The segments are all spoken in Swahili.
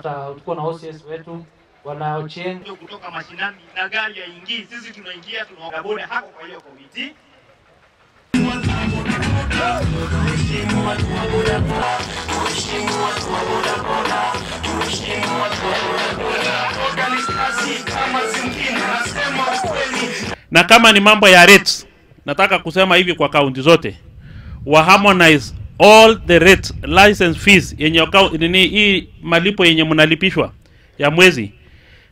hata tuko na OCS wetu wana Ochieng kutoka mashinani na gari ya ingii, sisi tunaingia tunaboda hapo kwa hiyo komiti. Na kama ni mambo ya rates, nataka kusema hivi kwa kaunti zote, wa harmonize all the rates, license fees yenye hii malipo yenye mnalipishwa ya mwezi.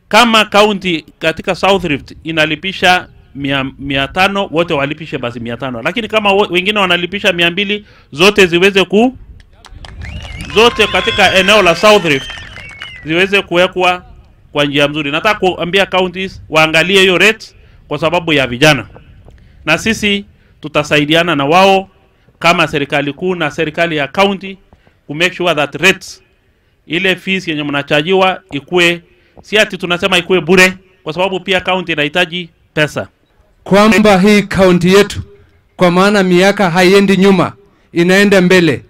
Kama kaunti katika South Rift inalipisha 500, wote walipishe basi 500. Lakini kama wengine wanalipisha 200, zote ziweze zote katika eneo la South Rift ziweze kuwekwa kwa njia nzuri. Nataka kuambia counties waangalie hiyo rate kwa sababu ya vijana. Na sisi tutasaidiana na wao kama serikali kuu na serikali ya county to make sure that rates, ile fees yenye mnachajiwa ikue, si ati tunasema ikue bure, kwa sababu pia county inahitaji pesa. Kwamba hii county yetu, kwa maana miaka haiendi nyuma, inaenda mbele.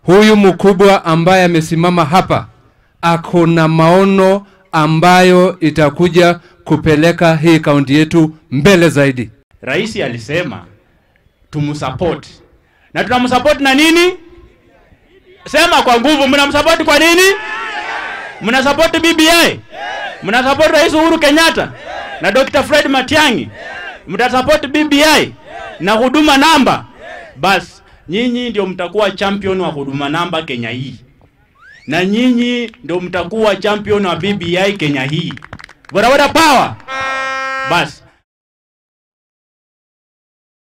Huyu mkubwa ambaye amesimama hapa akona maono ambayo itakuja kupeleka hii county yetu mbele zaidi. Rais alisema tumsupport. Na tunamsupport na nini? Sema kwa nguvu, mnamsupport kwa nini? Mnasupport BBI? Mnasupport Rais Uhuru Kenyatta na Dr. Fred Matiang'i? Mtasupport BBI na huduma namba? Bas, nyinyi ndio mtakuwa champion wa huduma namba Kenya hii. Na nyinyi ndio mtakuwa champion wa BBI Kenya hii. Bora power. Bas.